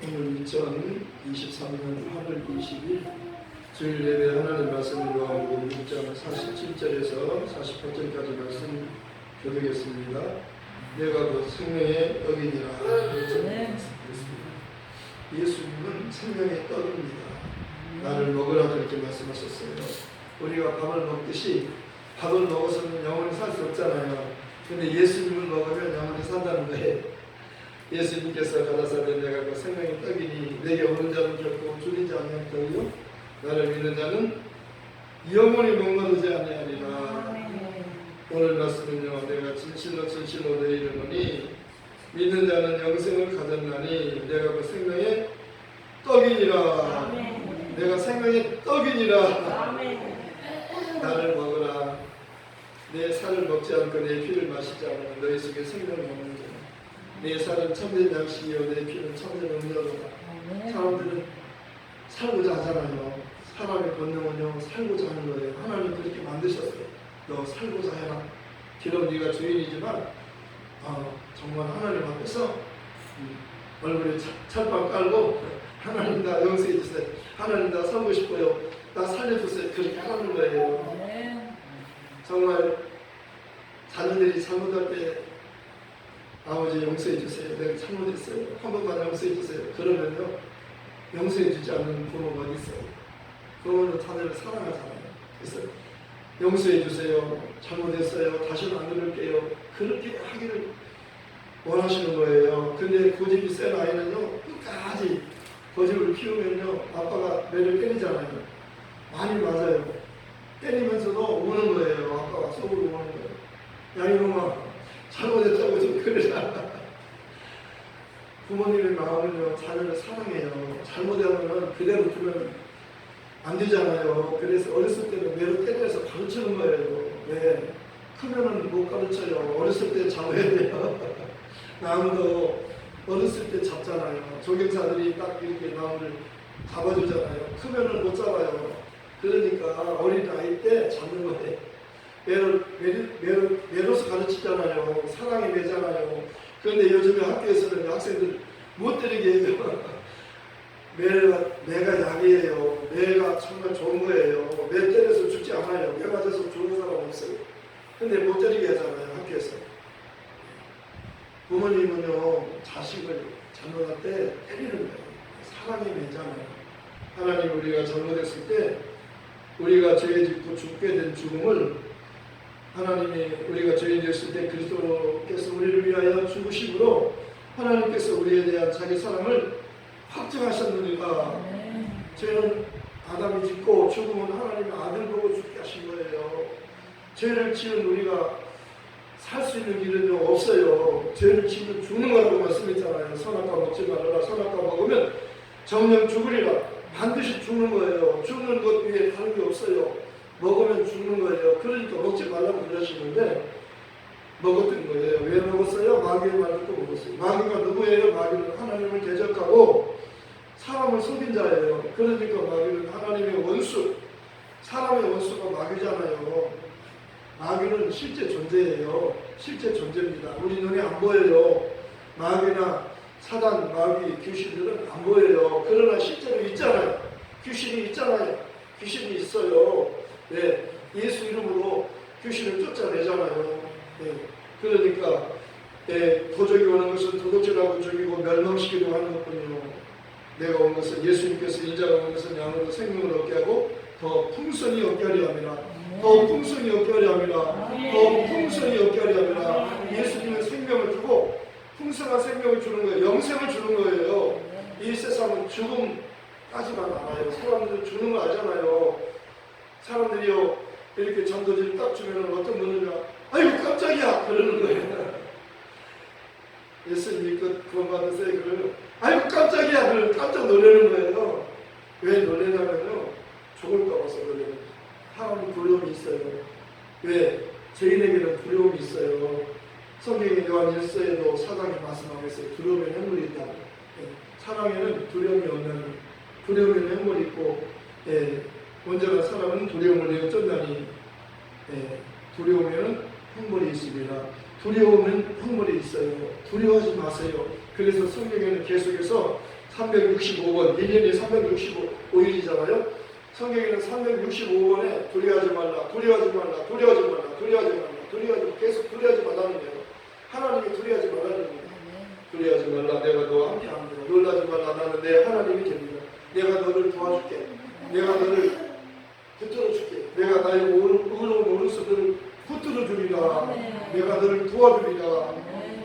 오늘 2023년 8월 20일 주일 예배 하나님 말씀을 요한복음 6장 47절에서 48절까지 말씀 교독했습니다. 내가 곧 생명의 떡이니라. 예수님은 생명의 떡입니다. 나를 먹으라 그렇게 말씀하셨어요. 우리가 밥을 먹듯이 밥을 먹어서는 영원히 살 수 없잖아요. 근데 예수님을 먹으면 영원히 산다는 거예요. 예수님께서 가라사대 내가 그 생명의 떡이니 내게 오는 자는 결코 줄이지 아니하리요 나를 믿는 자는 영원히 목마르지 아니하리라. 오늘 말씀은요, 내가 진실로 진실로 내 이르노니 믿는 자는 영생을 가졌나니 내가 그 생명의 떡이니라. 내가 생명의 떡이니라. 나를 먹으라. 내 살을 먹지 않고 내 피를 마시지 않으면 너희 속에 생명이 없는 자라. 내 살은 참된 양식이요 내 피는 참된 음료로다. 사람들은 살고자 하잖아요. 사람의 본능은요 살고자 하는 거예요. 하나님 그렇게 만드셨어요. 너 살고자 해라. 비록 네가 주인이지만 정말 하나님 앞에서 얼굴에 찰빵 깔고 하나님 나 용서해 주세요. 하나님 나 살고 싶어요. 나 살려주세요. 그렇게 하는 거예요. 정말 자녀들이 잘못할 때 아버지 용서해 주세요. 내가 잘못했어요. 한 번만 용서해 주세요. 그러면요 용서해 주지 않는 부모가 어디 있어요? 부모는 자녀를 사랑하잖아요. 그래서 용서해 주세요. 잘못했어요. 다시는 안 그럴게요. 그렇게 하기를 원하시는 거예요. 근데 고집이 센 아이는요 끝까지 고집을 피우면요 아빠가 매를 때리잖아요. 많이 맞아요. 때리면서도 우는 거예요. 아빠가 속으로 우는 거예요. 야 이놈아 잘못했다고 좀 그러잖아. 부모님의 마음은요 자녀를 사랑해요. 잘못하면 그대로 두면 안 되잖아요. 그래서 어렸을 때는 매로 때려서 가르치는 거예요. 네. 크면은 못 가르쳐요. 어렸을 때 잡아야 돼요. 나무도 어렸을 때 잡잖아요. 조경사들이 딱 이렇게 나무를 잡아주잖아요. 크면은 못 잡아요. 그러니까 어린 나이 때 잡는 거예요. 매로서 가르치잖아요. 사랑이 매잖아요. 그런데 요즘에 학교에서는 학생들 못 때리게 해요. 매가 약이에요. 매가 정말 좋은 거예요. 매 때려서 죽지 않아요. 매 맞아서 죽는 사람 없어요. 근데 못 때리게 하잖아요. 학교에서. 부모님은요 자식을 잘못할 때 때리는 거예요. 사랑이 매잖아요. 하나님 우리가 잘못했을 때 우리가 죄 짓고 죽게 된 죽음을 하나님이 우리가 죄인 되었을 때 그리스도께서 우리를 위하여 죽으심으로 하나님께서 우리에 대한 자기 사랑을 확증하셨느니라. 죄는 아담이 짓고 죽음은 하나님의 아들 보고 죽게 하신 거예요. 죄를 지은 우리가 살 수 있는 길은 없어요. 죄를 지으면 죽는 거라고 말씀했잖아요. 선악과 먹지 말아라. 선악과 먹으면 정녕 죽으리라. 반드시 죽는 거예요. 죽는 것 위에 다른 게 없어요. 먹으면 죽는 거예요. 그러니까 먹지 말라고 그러시는데 먹었던 거예요. 왜 먹었어요? 마귀의 말을 또 먹었어요. 마귀가 누구예요? 마귀는 하나님을 대적하고 사람을 속인 자예요. 그러니까 마귀는 하나님의 원수, 사람의 원수가 마귀잖아요. 마귀는 실제 존재예요. 실제 존재입니다. 우리 눈에 안 보여요. 마귀나 사단, 마귀, 귀신들은 안 보여요. 그러나 실제로 있잖아요. 귀신이 있잖아요. 귀신이 있어요. 네, 예수 이름으로 귀신을 쫓아내잖아요. 네, 그러니까 도적이 오는 것은 도둑질하고 죽이고 멸망시키려고 하는 것뿐이요. 내가 온 것은 예수님께서 인자가 온 것은 양으로 생명을 얻게 하고 더 풍성히 얻게 하려 함이라. 더 풍성히 얻게 하려 함이라. 더 풍성히 얻게 하려 함이라. 예수님은 생명을 주고 풍성한 생명을 주는 거예요. 영생을 주는 거예요. 이 세상은 죽음까지만 알아요. 사람들은 죽는 거 알잖아요. 사람들이요 이렇게 전도지를 딱 주면 어떤 분은요 아이고 깜짝이야 그러는 거예요. 예수님이 구원 받으세요 그러면 아이고 깜짝이야 그러면 깜짝 놀라는 거예요. 왜 놀라냐면요 죽을까 봐서 그래요. 사람은 두려움이 있어요. 왜? 죄인에게는 두려움이 있어요. 성경의 요한 1서에도 사장이 말씀하고 있어요. 두려움에는 행물이 있다고. 사랑에는 두려움이 없는 두려움에는 행물이 있고 온전한 사람은 두려움을 내어 쫓나니 두려움에는 행물이 있습니다. 두려움은 형벌이 있어요. 두려워하지 마세요. 그래서 성경에는 계속해서 365번, 1년이 365일이잖아요. 성경에는 365번에 두려워하지 말라, 두려워하지 말라, 두려워하지 말라, 두려워하지 말라, 두려워하지, 계속 두려워하지 말라는 거예요. 하나님이 두려워하지 말라는 거예요. 두려워하지 말라, 내가 너와 함께 합니다. 놀라지 말라, 나는 내 하나님이 됩니다. 내가 너를 도와줄게. 내가 너를 붙들어줄게. 내가 나의 의로운 오른손을 붙들어주리라. 내가 너를 도와주리라.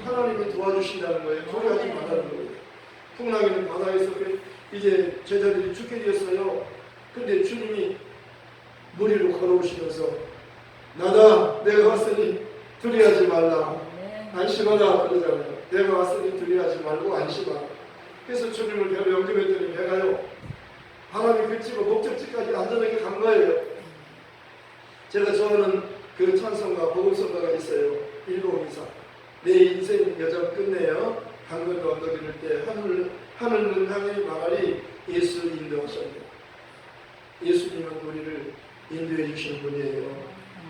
하나님이 도와주신다는 거예요. 두려워하지 말라는 거예요. 풍랑이는 바다에서 이제 제자들이 죽게 되었어요. 근데 주님이 물 위로 걸어오시면서 나다, 내가 왔으니 두려워하지 말라, 안심하라 그러잖아요. 내가 왔으니 두려워하지 말고 안심하라. 그래서 주님을 배로 영접했더니 배가요, 바람이 그치고 목적지까지 안전하게 간 거예요. 제가 좋아하는 그 찬송가, 복음성가가 있어요. 1024. 내 인생 여정 끝내요. 강건도 언덕 이를 때 하늘은 향해 말하리 예수 인도하셨네. 예수님은 우리를 인도해 주시는 분이에요.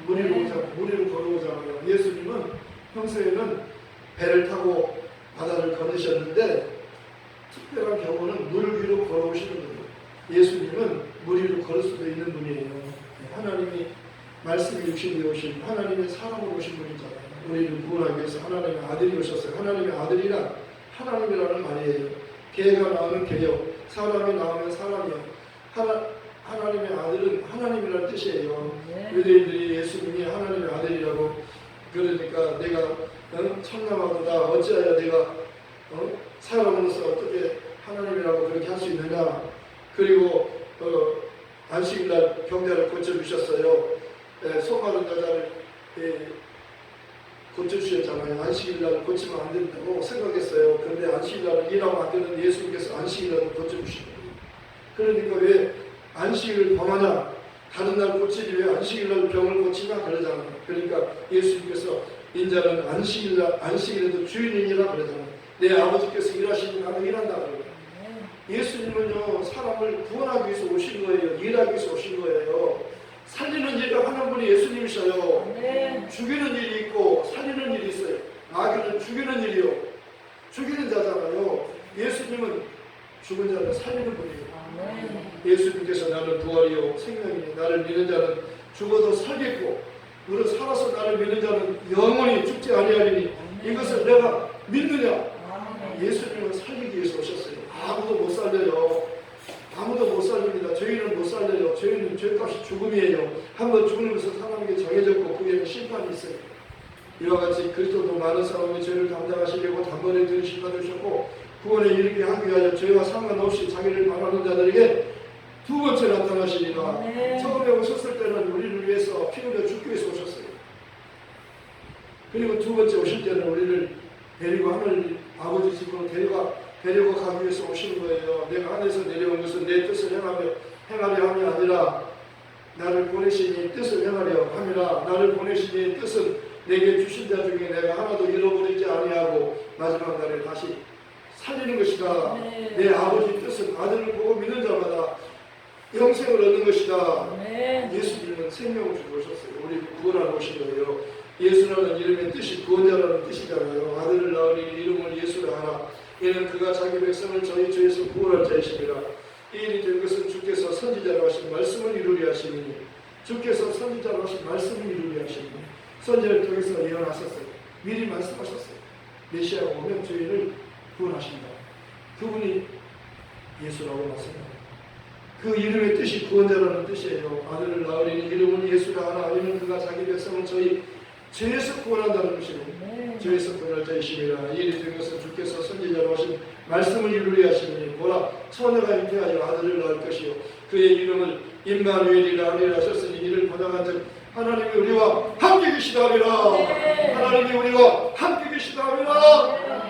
물 위로 걸어오잖아요. 예수님은 평소에는 배를 타고 바다를 건너셨는데 특별한 경우는 물 위로 걸어오시는 분이에요. 예수님은 물 위로 걸을 수도 있는 분이에요. 하나님이 말씀이 육신이 오신 하나님의 사람으로 오신 분이잖아요. 우리를 구원하기 위해서 하나님의 아들이 오셨어요. 하나님의 아들이란 하나님이라는 말이에요. 개가 낳으면 개요, 사람이 낳으면 사람이요. 하나님의 아들은 하나님이라는 뜻이에요. 유대인들이 예수님이 하나님의 아들이라고 그러니까 내가 천남하도다 어찌하여 내가 사람으로서 어떻게 하나님이라고 그렇게 할 수 있느냐. 그리고 안식일날 병자를 고쳐주셨어요. 소마른 여자를 고쳐주셨잖아요. 안식일날 고치면 안 된다고 생각했어요. 그런데 안식일날 일하면 안 되는 예수님께서 안식일날을 고쳐주신 거예요. 그러니까 왜 안식일을 범하냐, 다른 날 고치지 왜 안식일날 병을 고치냐 그러잖아요. 그러니까 예수님께서 인자는 안식일에도 주인이니라 그러잖아요. 내 아버지께서 일하시니 나도 일한다 그러잖아요. 예수님은요, 사람을 구원하기 위해서 오신 거예요. 일하기 위해서 오신 거예요. 살리는 일을 하는 분이 예수님이셔요. 죽이는 일이 있고 살리는 일이 있어요. 마귀는 죽이는 일이요, 죽이는 자잖아요. 예수님은 죽은 자를 살리는 분이에요. 예수님께서 나는 부활이요 생명이니 나를 믿는 자는 죽어도 살겠고 너를 살아서 나를 믿는 자는 영원히 죽지 아니하리니 이것을 내가 믿느냐. 예수님은 살리기 위해서 오셨어요. 아무도 못 살려요. 아무도 못 살립니다. 죄인은 못 살려요. 죄인은 죄값이 죽음이에요. 한번 죽는 것은 사람에게 정해졌고 그에는 심판이 있어요. 이와 같이 그리스도도 많은 사람의 죄를 담당하시려고 단번에 들으신 받으셨고 구원에 이르게 하기 위하여 죄와 상관없이 자기를 바라는 자들에게 두 번째 나타나시리라. 처음에 오셨을 때는 우리를 위해서 피 흘려 죽기 위해서 오셨어요. 그리고 두 번째 오실 때는 우리를 데리고 하늘 아버지 집으로 데리고 가기 위해서 오시는 거예요. 내가 하늘에서 내려온 것은 내 뜻을 행하려 함이 아니라 나를 보내시니 뜻을 행하려 함이라. 나를 보내시니 뜻은 내게 주신 자 중에 내가 하나도 잃어버리지 아니하고 마지막 날에 다시 살리는 것이다. 내 아버지 뜻은 아들을 보고 믿는 자마다 영생을 얻는 것이다. 예수님은 생명을 주고 오셨어요. 우리를 구원하러 오신 거예요. 예수라는 이름의 뜻이 구원자라는 뜻이잖아요. 아들을 낳으니 이름을 예수라 하라. 이는 그가 자기 백성을 저희 죄에서 구원할 자이시니라. 이 일이 된 것은 주께서 선지자로 하신 말씀을 이루리 하시니 주께서 선지자로 하신 말씀을 이루리 하시니 선지자를 통해서 예언하셨어요. 미리 말씀하셨어요. 메시아가 오면 저희를 구원하신다. 그분이 예수라고 말씀합니다. 그 이름의 뜻이 구원자라는 뜻이에요. 아들을 낳으리니 이름은 예수라 하나. 이는 그가 자기 백성을 저희 죄에서 구원한다는 것이고 죄에서 구원할 자이심이라. 이 일이 된 것은 주께서 선지자로 하신 말씀을 이루리 하시니 보라 처녀가 잉태하여 아들을 낳을 것이요 그의 이름을 임마누엘이라 하리라 하셨으니 이를 번역한즉 하나님이 우리와 함께 계시다 하리라. 하나님이 우리와 함께 계시다 하리라.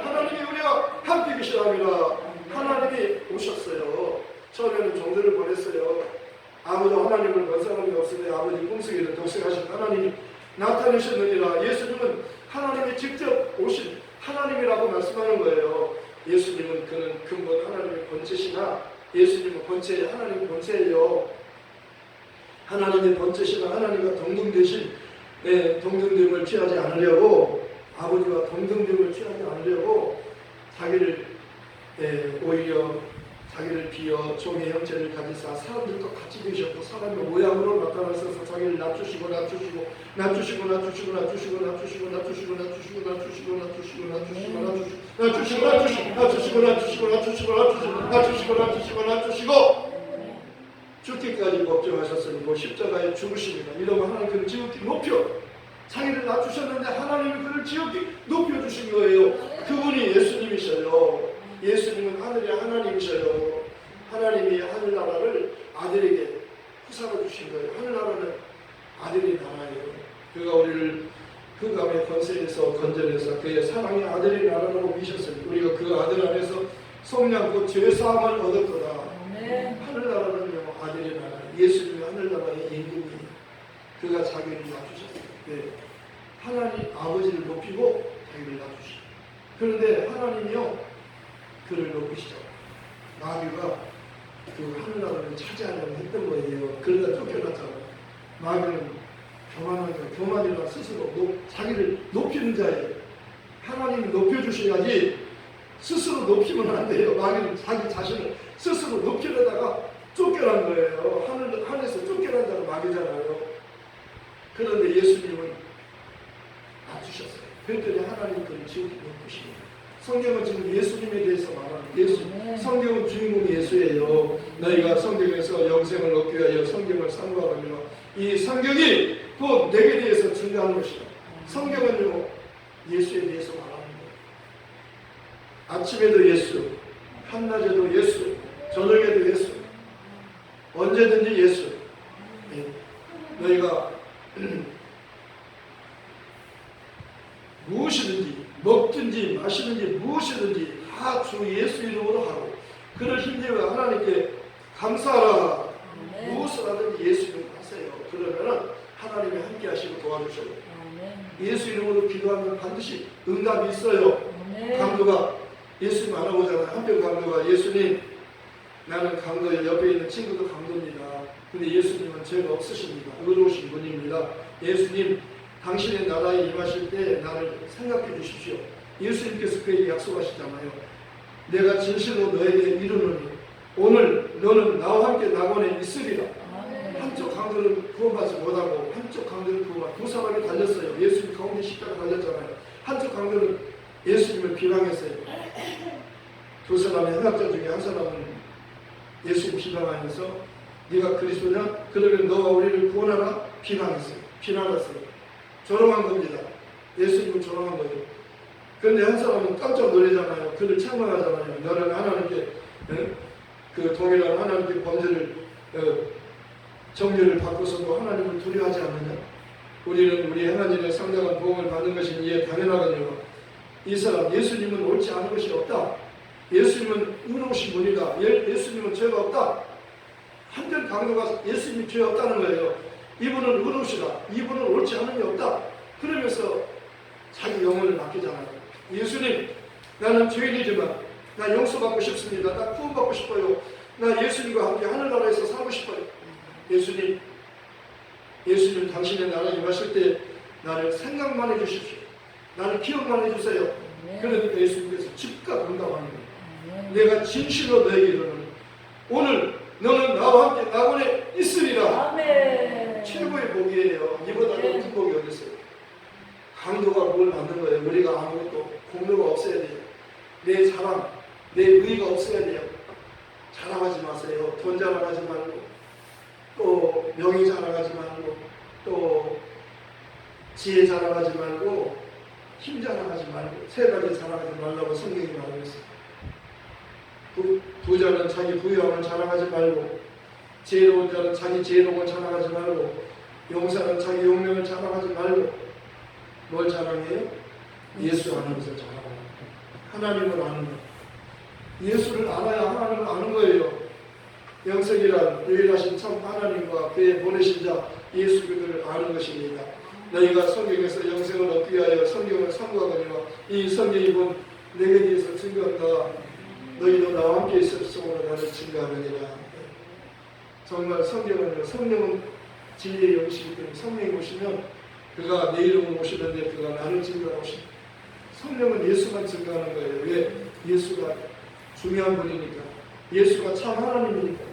하나님이 우리와 함께 계시다 하리라. 하나님이 오셨어요. 처음에는 종들을 보냈어요. 아무도 하나님을 본 사람이 없으니 아버지 꿈속에는 독생하신 하나님이 나타내셨느니라. 예수님은 하나님이 직접 오신 하나님이라고 말씀하는 거예요. 예수님은 그는 근본 하나님의 본체시나 예수님은 본체, 하나님의 본체예요. 하나님의 본체시나 하나님과 동등되신 동등됨을 취하지 않으려고 아버지와 동등됨을 취하지 않으려고 자기를 오히려 자기를 비어 종의 형체를 가지사 사람들과 같이 계셨고 사람의 모양으로 나타나셔서 자기를 낮추시고 낮추시고 낮추시고 낮추시고 낮추시고 낮추시고 낮추시고 낮추시고 낮추시고 낮추시고 낮추시고 낮추시고 낮추시고 낮추시고 낮추시고 낮추시고 낮추시고 낮추시고 죽기까지 걱정하셨으니 뭐 십자가에 죽으십니다. 이러면 하나님 그를 지극히 높여 자기를 낮추셨는데 하나님이 그를 지극히 높여주신 거예요. 그분이 예수님이셔요. 예수님은 하늘의 하나님이셔요. 하나님이 하늘나라를 아들에게 후사로 주신 거예요. 하늘나라는 아들의 나라예요. 그가 우리를 흑암의 권세에서 건져내서 그의 사랑의 아들의 나라로 미셨으니 우리가 그 아들 안에서 성령 곧 죄사함을 얻을 거다. 하늘나라는요 아들의 나라. 예수님이 하늘나라의 임금이에요. 그가 자기를 낮추셨어요. 네. 하나님 아버지를 높이고 자기를 낮추시죠. 그런데 하나님이요 그를 높이시죠. 마귀가 그 하늘나라를 차지하려고 했던 거예요. 그러다 쫓겨났잖아요. 마귀는 교만이라 스스로 자기를 높이는 자예요. 하나님이 높여주셔야지 스스로 높이면 안 돼요. 마귀는 자기 자신을 스스로 높이려다가 쫓겨난 거예요. 하늘에서 쫓겨난 자가 마귀잖아요. 그런데 예수님은 낮추셨어요. 그랬더니 하나님 그를 지옥에 높이십니다. 성경은 지금 예수님에 대해서 말하는 성경은 주인공이 예수예요. 너희가 성경에서 영생을 얻기 위하여 성경을 상고하거니와 이 성경이 곧 내게 대해서 증거하는 것이다. 성경은요 예수에 대해서 말하는 거예요. 아침에도 예수, 한낮에도 예수, 저녁에도 예수, 언제든지 예수. 너희가 무엇이든지 먹든지 마시든지 무엇이든지 다 주 예수 이름으로 하고 그를 힘내어 하나님께 감사하라. 무엇을 하든지 예수 이름으로 하세요. 그러면 하나님이 함께 하시고 도와주셔요. 예수 이름으로 기도하면 반드시 응답이 있어요. 강도가 예수님 알아보잖아요. 한편 강도가 예수님 나는 강도의 옆에 있는 친구도 강도입니다. 근데 예수님은 죄가 없으십니다. 의로우신 분입니다. 예수님 당신의 나라에 임하실 때 나를 생각해 주십시오. 예수님께서 그에게 약속하시잖아요. 내가 진실로 너에게 이르노니 오늘 너는 나와 함께 낙원에 있으리라. 한쪽 강도는 구원받지 못하고 한쪽 강도는 구원받고 두 사람이 달렸어요. 예수님 가운데 십자가 달렸잖아요. 한쪽 강도는 예수님을 비방했어요. 두 사람의 행악자 중에 한 사람은 예수님 비방하면서 네가 그리스도냐? 그러면 너가 우리를 구원하라? 비난했어요. 비난했어요. 조롱한 겁니다. 예수님을 조롱한 거예요. 그런데 한 사람은 깜짝 놀라잖아요. 그를 책망하잖아요. 너는 하나님께 그 동일한 하나님께 범죄를 정죄를 받고서도 하나님을 두려워하지 않느냐? 우리는 우리 행한 일에 상당한 보응을 받는 것이 이에 당연하거든요. 이 사람 예수님은 옳지 않은 것이 없다. 예수님은 의로우신 분이다. 예수님은 죄가 없다. 한편 강도가 예수님이 죄 없다는 거예요. 이분은 의로우시다. 이분은 옳지 않은 게 없다. 그러면서 자기 영혼을 맡기잖아요. 예수님, 나는 죄인이지만 나 용서받고 싶습니다. 나 구원받고 싶어요. 나 예수님과 함께 하늘나라에서 살고 싶어요. 예수님 당신의 나라에 임하실 때 나를 생각만 해주십시오. 나를 기억만 해주세요. 그러니까 예수님께서 즉각 응답하는 거예요. 내가 진실로 너에게 이르노니 오늘 너는 나와 함께 낙원에 있으리라. 아멘. 최고의 복이에요. 이보다 높은 복이 어디 있어요? 강도가 뭘 만든 거예요? 우리가 아무것도 공로가 없어야 돼요. 내 자랑, 내 의의가 없어야 돼요. 자랑하지 마세요. 돈 자랑하지 말고 또 명예 자랑하지 말고 또 지혜 자랑하지 말고 힘 자랑하지 말고 세 가지 자랑하지 말라고 성경이 말하고 있어요. 부자는 자기 부유함을 자랑하지 말고 지혜로운 자는 자기 지혜로움을 자랑하지 말고 용사는 자기 용명을 자랑하지 말고 뭘 자랑해요? 예수 아는 것을 자랑해요. 하나님을 아는 것. 예수를 알아야 하나님을 아는 거예요. 영생이란 유일하신 참 하나님과 그의 보내신 자 예수 그들을 아는 것입니다. 너희가 성경에서 영생을 얻기 위하여 성경을 상고하거니와 이 성경이 본 내게 대해서 증거한다. 너희도 나와 함께 있을수록 나를 증거하느니라. 정말 성경은요, 성령은 진리의 영이시기 때문에 성령이 오시면 그가 내 이름으로 오시는데 그가 나를 증거하고 오십니다. 성령은 예수만 증거하는 거예요. 왜? 예수가 중요한 분이니까. 예수가 참 하나님이니까.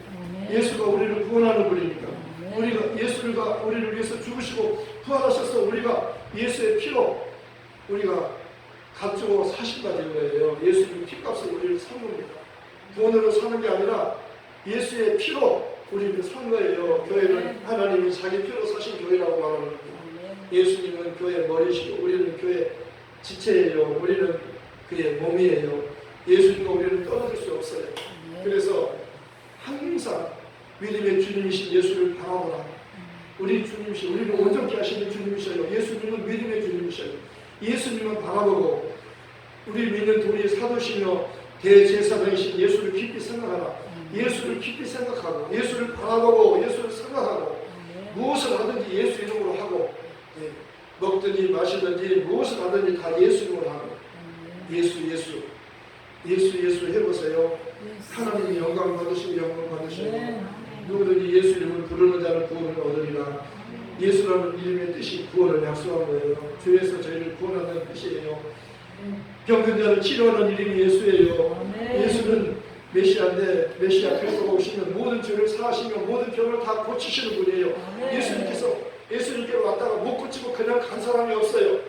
예수가 우리를 구원하는 분이니까. 우리가 예수가 우리를 위해서 죽으시고 부활하셔서 우리가 예수의 피로 우리가 값주고 사신다는 거예요. 예수님 피값을 우리를 산 겁니다. 돈으로 사는 게 아니라 예수의 피로 우리를 산 거예요. 교회는 하나님이 자기 피로 사신 교회라고 말하는 거예요. 예수님은 교회 머리시고 우리는 교회 지체예요. 우리는 그의 몸이에요. 예수님과 우리는 떨어질 수 없어요. 그래서 항상 믿음의 주님이신 예수를 바라보라. 우리 주님이신, 우리를 온전케 하시는 주님이셔요. 예수님은 믿음의 주님이셔요. 예수님은 바라보고 우리 믿는 우리 사도시며 대제사장이신 예수를 깊이 생각하라. 예수를 깊이 생각하고 예수를 바라보고 예수를 생각하고 무엇을 하든지 예수 이름으로 하고 먹든지 마시든지 무엇을 하든지 다 예수 이름으로 하고 예수 해보세요. 하나님이 영광 받으시고 영광 받으시고 누구든지 예수 이름을 부르는 자는 구원을 얻으리라. 예수라는 이름의 뜻이 구원을 약속한 거예요. 주에서 저희를 구원하는 뜻이에요. 병든 자를 치료하는 이름이 예수예요. 예수는 메시아인데 메시아 그리스도가 오시면 모든 죄를 사하시며 모든 병을 다 고치시는 분이에요. 예수님께서 예수님께로 왔다가 못 고치고 그냥 간 사람이 없어요.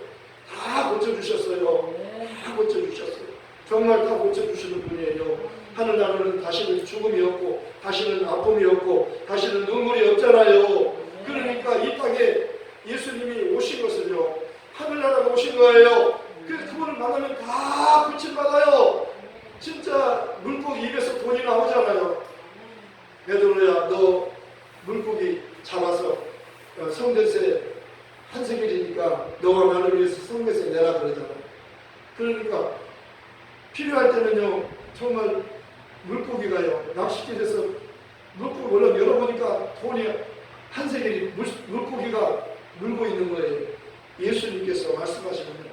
다 고쳐주셨어요. 다 고쳐주셨어요. 정말 다 고쳐주시는 분이에요. 하늘나라는 다시는 죽음이 없고 다시는 아픔이 없고 다시는 눈물이 없잖아요. 그러니까 이 땅에 예수님이 오신 것은요 하늘나라가 오신 거예요. 그래서 그분을 만나면 다 고침받아요. 진짜 물고기 입에서 돈이 나오잖아요. 베드로야 너 물고기 잡아서 성전세 한 세겔이니까 너와 나를 위해서 성전세 내라 그러잖아요. 그러니까 필요할 때는요 정말 물고기가요 낚싯길에서 물고기 원래 열어보니까 돈이 한 세겔이 물고기가 물고 있는 거예요. 예수님께서 말씀하시는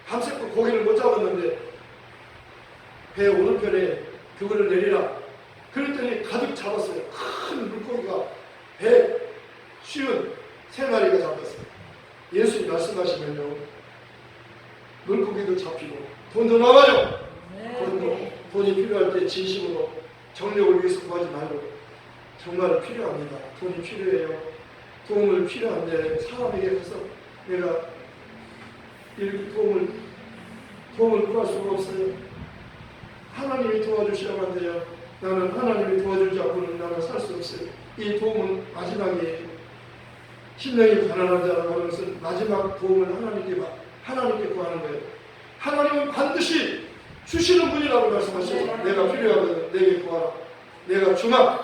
밤새고 고기를 못 잡았는데 배 오른편에 그거를 내리라 그랬더니 가득 잡았어요. 큰 물고기가 배 쉬운 3마리가 잡았어요. 예수님 말씀하시면요 물고기도 잡히고 돈도 나와요. 돈이 필요할 때 진심으로 정력을 위해서 구하지 말고 정말 필요합니다. 돈이 필요해요. 도움을 필요한데 사람에게 가서 내가 이렇게 도움을 구할 수가 없어요. 하나님이 도와주셔야만 돼요. 나는 하나님이 도와주지 않고는 나는 살 수 없어요. 이 도움은 마지막이에요. 심령이 가난한 자라고 하는 것은 마지막 도움을 하나님께 구하는 거예요. 하나님은 반드시 주시는 분이라고 말씀하셨어요. 내가 필요하거든 내게 구하라. 내가 주마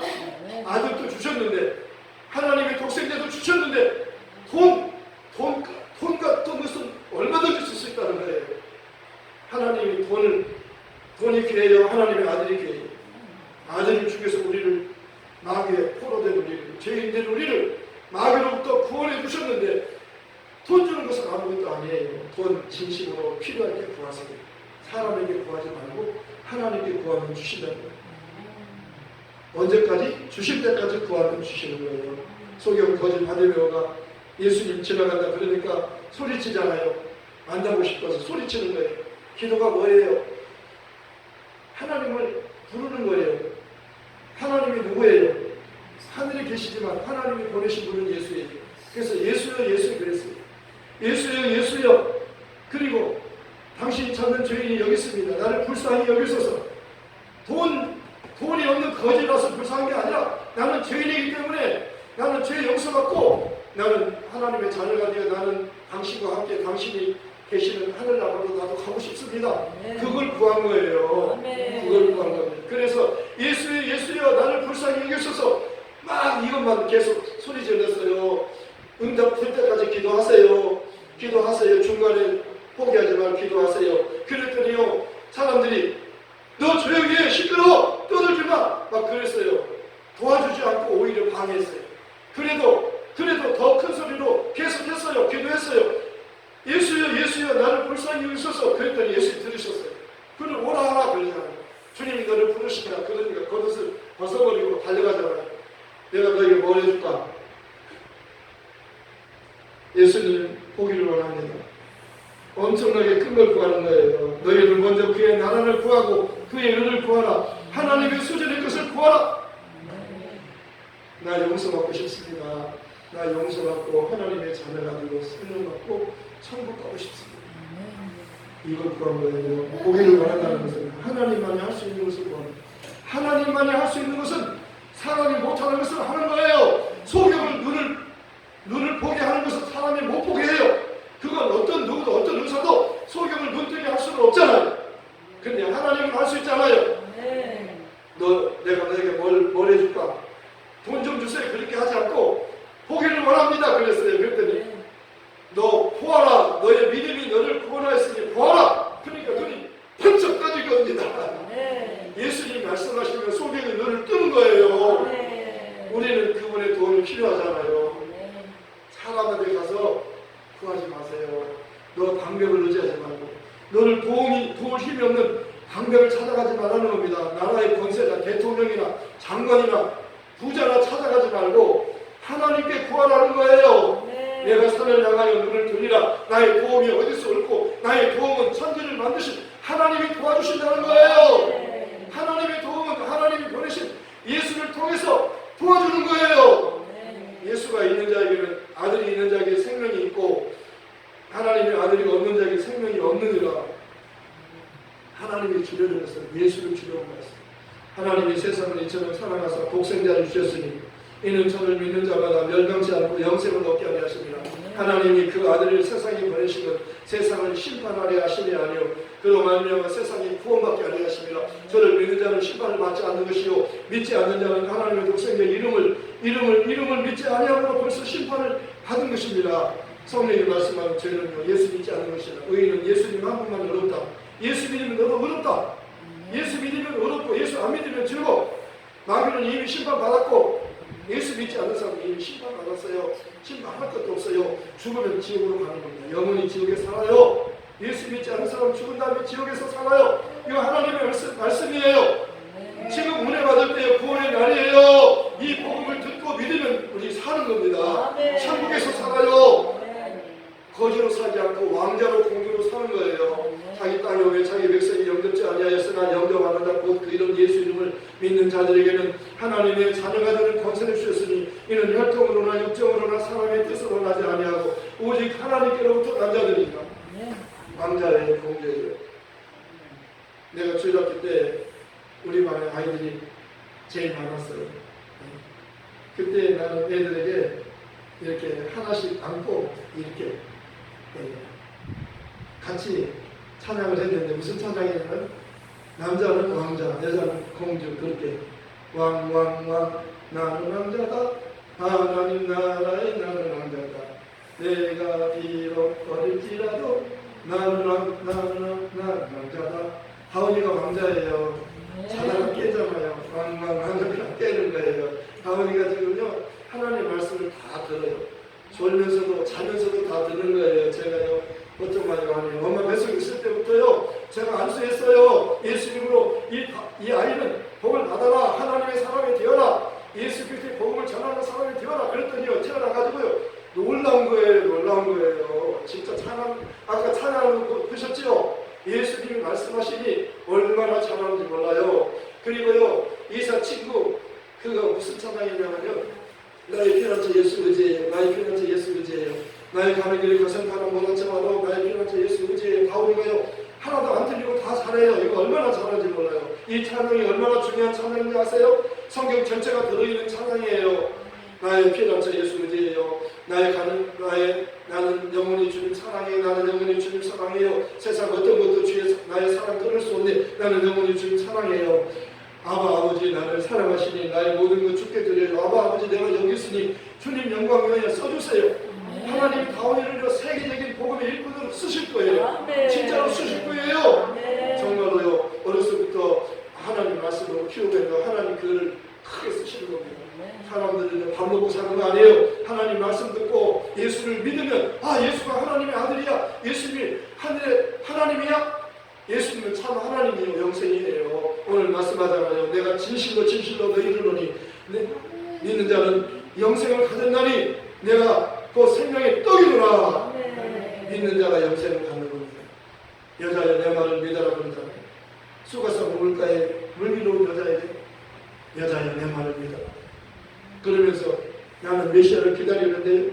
아들도 주셨는데 하나님의 독생자도 주셨는데 돈 같은 것은 얼마든지 줄 수 있다는 거예요. 하나님이 돈이 귀해요. 하나님의 아들이 귀해요. 아들을 죽여서 우리를 마귀의 포로된 우리를 죄인된 우리를 마귀로부터 구원해 주셨는데 돈 주는 것은 아무것도 아니에요. 돈 진심으로 필요할 때 구하세요. 사람에게 구하지 말고 하나님께 구하면 주신다는 거예요. 언제까지? 주실 때까지 구하면 주시는 거예요. 소경 거짓 바디메오가 예수님 지나간다 그러니까 소리치잖아요. 만나고 싶어서 소리치는 거예요. 기도가 뭐예요? 하나님을 부르는 거예요. 하나님이 누구예요? 하늘에 계시지만 하나님이 보내신 분은 예수예요. 그래서 예수여 예수 그랬어요. 예수여 예수여 그리고 당신이 찾는 죄인이 여기 있습니다. 나를 불쌍히 여기소서. 돈이 없는 거지라서 불쌍한 게 아니라 나는 죄인이기 때문에 나는 죄 용서받고 나는 하나님의 자녀가 되어 나는 당신과 함께 당신이 계시는 하늘나라로 나도 가고 싶습니다. 그걸 구한 거예요. 그걸 구한 거예요. 그래서 예수여 나를 불쌍히 여기소서 막 이것만 계속 소리 질렀어요. 응답될 때까지 기도하세요. 중간에 포기하지 말고 기도하세요. 그랬더니요 사람들이 너 조용히 해 시끄러워 떠들지 마 막 그랬어요. 도와주지 않고 오히려 방해했어요. 그래도 더 큰 소리로 계속했어요. 기도했어요. 예수여 나를 불쌍히 여기소서. 그랬더니 예수님 들으셨어요. 그를 오라 하라 그러잖아요. 주님이 너를 부르신다. 그러니까 겉옷을 벗어버리고 달려가잖아요. 내가 너에게 뭘 해줄까? 예수님 보기를 원합니다. 엄청나게 큰 걸 구하는 거예요. 너희들 먼저 그의 나라를 구하고 그의 의를 구하라. 하나님의 수준의 것을 구하라. 나 용서받고 싶습니다. 나 용서받고 하나님의 자녀가 되고 생명받고 천국 가고 싶습니다. 이걸 구한 거예요. 보기를 원한다는 것은 하나님만이 할 수 있는 것을 구합니다. 하나님만이 할 수 있는 것은 사람이 못하는 것을 하는 거예요. 소경을 눈을 보게 하는 것은 사람이 못 보게 해요. 그건 어떤 누구도 어떤 의사도 소경을 눈 뜨게 할 수는 없잖아요. 근데 하나님은 할 수 있잖아요. 내가 너에게 뭘 해줄까? 돈 좀 주세요. 그렇게 하지 않고 보기를 원합니다. 그랬어요. 그랬더니 너 보아라. 너의 믿음이 너를 구원하였으니 보아라. 그러니까 눈이 번쩍 떠지게 옵니다. 예수님이 말씀하시면 소경이 눈을 뜨는 거예요. 우리는 그분의 도움이 필요하잖아요. 사람한테 가서 구하지 마세요. 너 방법을 의지하지 말고 너를 도울 힘이 없는 방법을 찾아가지 말라는 겁니다. 나라의 권세자, 대통령이나 장관이나 부자나 찾아가지 말고 하나님께 구하라는 거예요. 내가 산을 향하여 눈을 돌리라. 나의 도움이 어디서 옳고 나의 도움은 천지를 만드신 하나님이 도와주신다는 거예요. 하나님의 도움은 하나님이 보내신 예수를 통해서 도와주는 거예요. 예수가 있는 자에게는 아들이 있는 자에게 생명이 있고 하나님의 아들이 없는 자에게 생명이 없느니라. 하나님이 주려는 것은 예수를 주려는 것입니다. 하나님이 세상을 이처럼 사랑하사 독생자를 주셨으니 이는 저를 믿는 자마다 멸망치 않고 영생을 얻게 하려 하십니다. 하나님이 그 아들을 세상에 보내시면 세상을 심판하려 하심이 아니요 그로 말미암아 세상이 구원받게 하려 하십니다. 저를 믿는 자는 심판을 받지 않는 것이요 믿지 않는 자는 하나님의 독생자 이름을 믿지 아니함으로 벌써 심판을 받은 것입니다. 성령이 말씀하는 죄는요 예수 믿지 않는 것이라. 의인은 예수님 한 분만 어렵다. 예수 믿으면 너도 어렵다. 예수 믿으면 어렵고 예수 안 믿으면 즐거워. 마귀는 이미 심판받았고 예수 믿지 않는 사람은 이미 심판받았어요. 심판할 것도 없어요. 죽으면 지옥으로 가는 겁니다. 영원히 지옥에 살아요. 예수 믿지 않는 사람은 죽은 다음에 지옥에서 살아요. 이거 하나님의 말씀이에요. 지금 은혜 받을 때의 구원의 날이에요. 이 복음을 듣고 믿으면 우리 사는 겁니다. 천국에서 살아요. 거지로 살지 않고 왕자로 공주로 사는 거예요. 자기 땅에 오면 자기 백성이 영접지 아니하였으나 영접하는 자 곧 그 이름 예수 이름을 믿는 자들에게는 하나님의 자녀가 되는 권세를 주셨으니 이는 혈통으로나 육정으로나 사람의 뜻으로 나지 아니하고 오직 하나님께로부터 난 자들이니라. 왕자예요. 공주예요. 내가 주일학교 때 우리 반에 아이들이 제일 많았어요. 그때 나는 애들에게 이렇게 하나씩 안고 이렇게 같이 찬양을 했는데 무슨 찬양이냐면 남자는 왕자, 여자는 공주 그렇게 왕왕왕 나는 왕자다 하나님 나라에 나는 왕자다 내가 비록 어릴지라도 나는 왕자다. 하은이가 왕자예요. 자다가 깨잖아요. 왕왕왕을 깨는 거예요. 하은이가 지금요 하나님의 말씀을 다 들어요. 졸면서도 자면서도 다 듣는 거예요. 제가요 어떤 말이 아니에요. 엄마 뱃속에 있을 때부터요 제가 안수했어요. 예수님으로 이 아이는 복을 받아라. 하나님의 사람이 되어라. 예수 그리스도의 복음을 전하는 사람이 되어라. 그랬더니요 태어나가지고요 놀라운 거예요. 진짜 아까 찬양하는 거 보셨죠? 예수님이 말씀하시니 얼마나 잘하는지 몰라요. 그리고요 이사 친구 그거 무슨 찬양이냐면요 나의 피난처 예수 의지예요. 나의 피난처 예수 의지예요. 나의 가는 길에 거센가는 못하지만도 나의 피난처 예수 의지예요. 다우리가요 하나도 안 틀리고 다 잘해요. 이거 얼마나 잘하는지 몰라요. 이 찬양이 얼마나 중요한 찬양인지 아세요? 성경 전체가 들어있는 찬양이에요. 나의 피난처 예수 의지예요. 나는 영원히 주님 사랑해요. 나는 영원히 주님 사랑해요. 세상 어떤 것도 주의 나의 사랑 끊을 수 없네. 나는 영원히 주님 사랑해요. 아버지 나를 사랑하시니 나의 모든 것 주께 드려요. 아버지 내가 여기 있으니 주님 영광 위하여 써주세요. 하나님이 다원이를 세계적인 복음의 일꾼으로 쓰실 거예요. 진짜로 쓰실 거예요. 정말로요 어려서부터 하나님 말씀으로 키우면서 하나님 그를 크게 쓰시는 겁니다. 사람들은 밥 먹고 사는 거 아니에요. 하나님 말씀 듣고 예수를 믿으면 예수가 하나님의 아들이야. 예수님이 하나님이야. 예수님은 참 하나님이요 영생이에요. 오늘 말씀하잖아요. 내가 진실로 너 이르노니 믿는 자는 영생을 가졌나니 내가 그 생명의 떡이노라. 믿는 자가 영생을 갖는 겁니다. 여자여 내 말을 믿어라 그러잖아요. 쑥아서 물가에 물기로운 여자여 여자여 내 말을 믿어라. 그러면서 나는 메시아를 기다리는데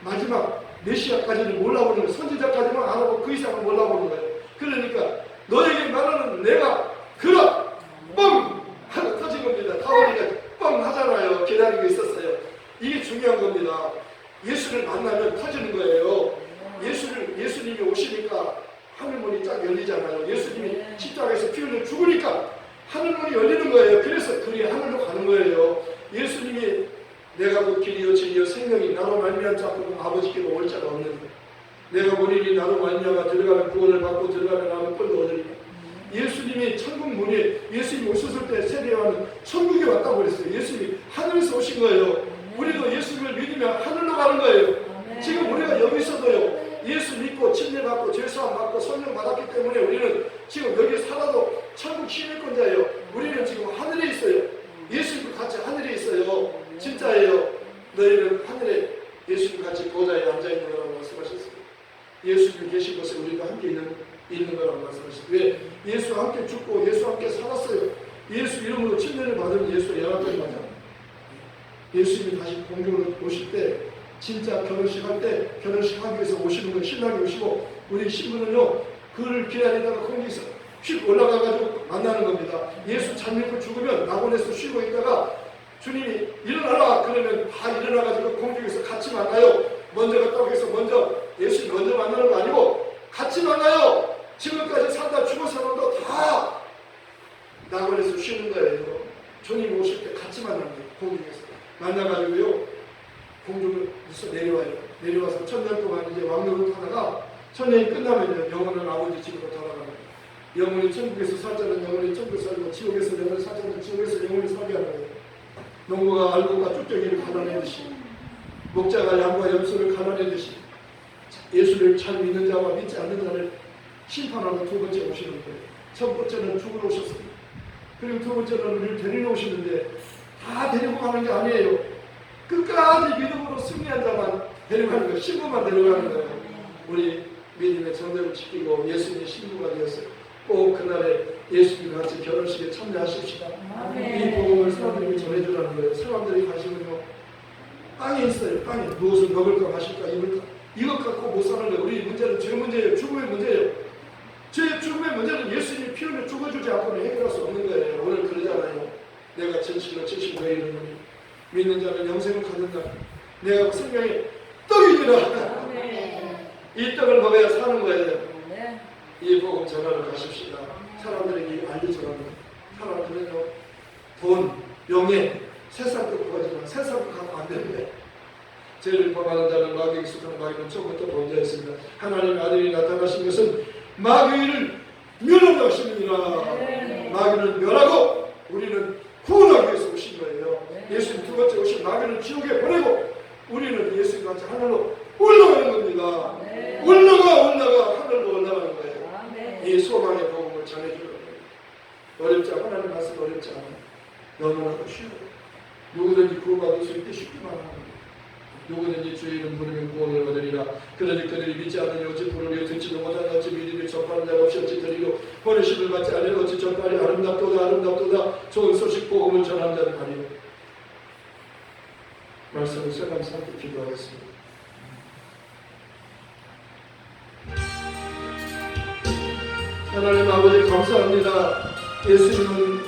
마지막 메시아까지는 몰라보는 거예요. 선지자까지만 알아보고 그 이상은 몰라보는 거예요. 그러니까 너에게 말하는 내가 그라 뻥 하고 터진 겁니다. 다원이가 뻥 하잖아요. 기다리고 있었어요. 이게 중요한 겁니다. 예수를 만나면 터지는 거예요. 예수님이 오시니까 하늘문이 쫙 열리잖아요. 예수님이 십자가에서 피 흘려 죽으니까 하늘문이 열리는 거예요. 그래서 그리 하늘로 가는 거예요. 예수님이 내가 그 길이요 진리요 생명이 나로 말미암아 자꾸 아버지께로 올 자가 없는 내가 본인이 나로 말미암아 들어가는 구원을 받고 들어가는 나는 꼴도 얻으리라. 예수님이 천국 문에 예수님이 오셨을 때 세례요한은 천국에 왔다고 그랬어요. 예수님이 하늘에서 오신 거예요. 우리도 예수님을 믿으면 하늘로 가는 거예요. 지금 우리가 여기 있어도요. 예수 믿고 침례받고 죄사함 받고 성령 받았기 때문에 우리는 지금 여기 살아도 천국 시민권자예요. 우리는 지금 하늘에 있어요. 예수님과 같이 하늘에 있어요. 진짜예요. 너희는 하늘에 예수님 같이 보좌에 앉아있는 거라고 말씀하셨어요. 예수님 계신 곳에 우리도 함께 있는 거라고 말씀하셨어요. 왜? 예수와 함께 죽고 예수와 함께 살았어요. 예수 이름으로 침례를 받으면 예수와 연합되는 거잖아요. 예수님이 다시 공중으로 오실 때 진짜 결혼식 할 때 결혼식 하기 위해서 오시는 건 신랑이 오시고 우리 신부는요 그를 기다리다가 공중에서 휙 올라가가지고 만나는 겁니다. 예수 잘 믿고 죽으면 낙원에서 쉬고 있다가 주님이 일어나라 그러면 다 일어나가지고 공중에서 같이 만나요. 먼저 갔다고 해서 먼저 예수 먼저 만나는 거 아니고 같이 만나요. 지금까지 살다 죽은 사람도 다 낙원에서 쉬는 거예요. 주님 오실 때 같이 만나는 거예요. 공중에서 만나가지고요 공중에서 내려와요. 내려와서 1000년 동안 이제 왕노릇 하다가 1000년이 끝나면요 영혼은 아버지 집으로 돌아가는 거예요. 영혼이 천국에서 살자는 영혼이 천국에서 살고 지옥에서 영혼이 살자는 지옥에서 영혼이 살게 하는 거예요. 농부가 알곡과 쭉정이를 가난해듯이 목자가 양과 염소를 가난해듯이 예수를 잘 믿는 자와 믿지 않는 자를 심판하러 두 번째 오시는 거예요. 첫 번째는 죽으러 오셨습니다. 그리고 두 번째는 우리를 데리러 오시는데 다 데리고 가는 게 아니에요. 끝까지 믿음으로 승리한 자만 데려가는 거예요. 신부만 데려가는 거예요. 우리 믿음의 정대를 지키고 예수님의 신부가 되었어요. 꼭 그날에 예수님 같이 결혼식에 참여하십시다. 이 복음을 사람들이 전해주라는 거예요. 사람들이 가시면요 땅에 있어요. 땅에 무엇을 먹을까 마실까 입을까 이것 갖고 못 사는 거예요. 우리 문제는 죄 문제예요. 죽음의 문제예요. 제 죽음의 문제는 예수님이 피 흘려 죽어주지 않고는 해결할 수 없는 거예요. 오늘 그러잖아요. 내가 진실로 진실 너희를 이르노니 믿는 자는 영생을 갖는다. 내가 그 생명의 떡이니라. 이 떡을 먹어야 사는 거예요. 이 복음 전하러 가십시다. 사람들에게 알려주라는 거예요. 사람들은요 돈, 명예, 세상 것 구하지만 세상 것 갖고 안 되는데 죄를 범하는 자는 마귀에 익숙한 마귀는 처음부터 범죄했습니다. 하나님의 아들이 나타나신 것은 마귀를 멸하려 하시느니라. 마귀는 멸하고 우리는 구원하기 위해서 오신 거예요. 예수님 두 번째 오신 마귀는 지옥에 보내고 우리는 예수님 같이 하늘로 올라가는 겁니다. 올라가 하늘로 올라가는 거예요. 이 소망의 복음을 전해주는 거예요. 어렵지 않아. 하나님 말씀 어렵지 않아. 너무나도 쉬워. 누구든지 구원받을 수 있게 쉽게만 하는 거예요. 누구든지 주의 이름 부르면 구원을 얻으리라. 그러니 그들이 믿지 않으니 어찌 부르리요. 듣지도 못하니 어찌 믿으리요. 전파하는 자가 없이 어찌 들으리요. 보내심을 받지 않으니 어찌 전파하리. 아름답도다 좋은 소식 복음을 전하는 자는 아니요. 말씀을 생각하면서 함께 기도하겠습니다. 하나님 아버지 감사합니다. 예수님은